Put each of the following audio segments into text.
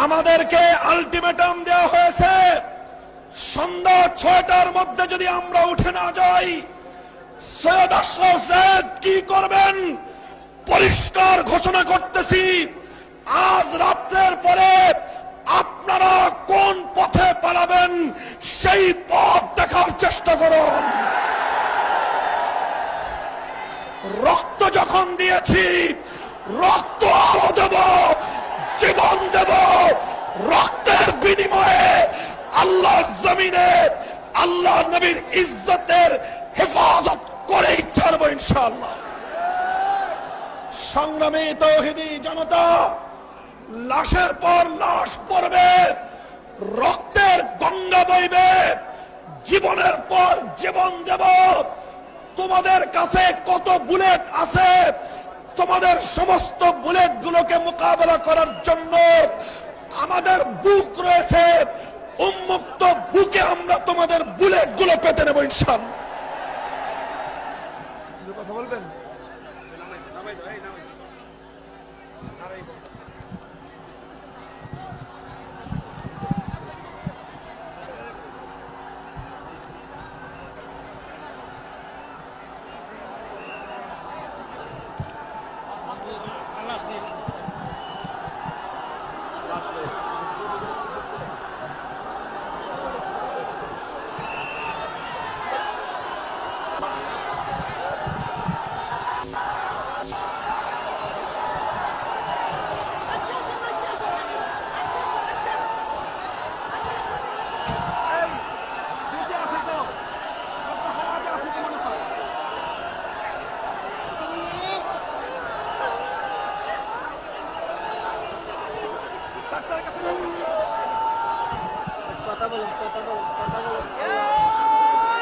আমাদেরকে আলটিমেটাম দেওয়া হয়েছে, সন্ধ্যা 6টার মধ্যে যদি আমরা উঠে না যাই, সৈয়দ আশরাফ সাহেব কি করবেন পরিষ্কার ঘোষণা করতেছি। আজ রাত্রের পরে আপনারা কোন পথে পালাবেন সেই পথ দেখার চেষ্টা করুন। রক্ত যখন দিয়েছি, রক্ত আরো দেব, জীবন দেব। রক্তের বিনিময়ে আল্লাহর জমিনে আল্লাহ নবীর ইজ্জতের হেফাজত করেই ছাড়ব ইনশাআল্লাহ। সংগ্রামী তাওহীদি জনতা, লাশের পর লাশ পড়বে, রক্তের গঙ্গা বইবে, জীবনের পর জীবন দেব। তোমাদের কাছে কত বুলেট আছে, তোমাদের সমস্ত বুলেট গুলোকে মোকাবেলা করার জন্য আমাদের বুক রয়েছে। উন্মুক্ত বুকে আমরা তোমাদের বুলেট গুলো পেতে নেব ইনশাআল্লাহ। কথা বলবেন?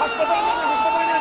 হাসপাতালে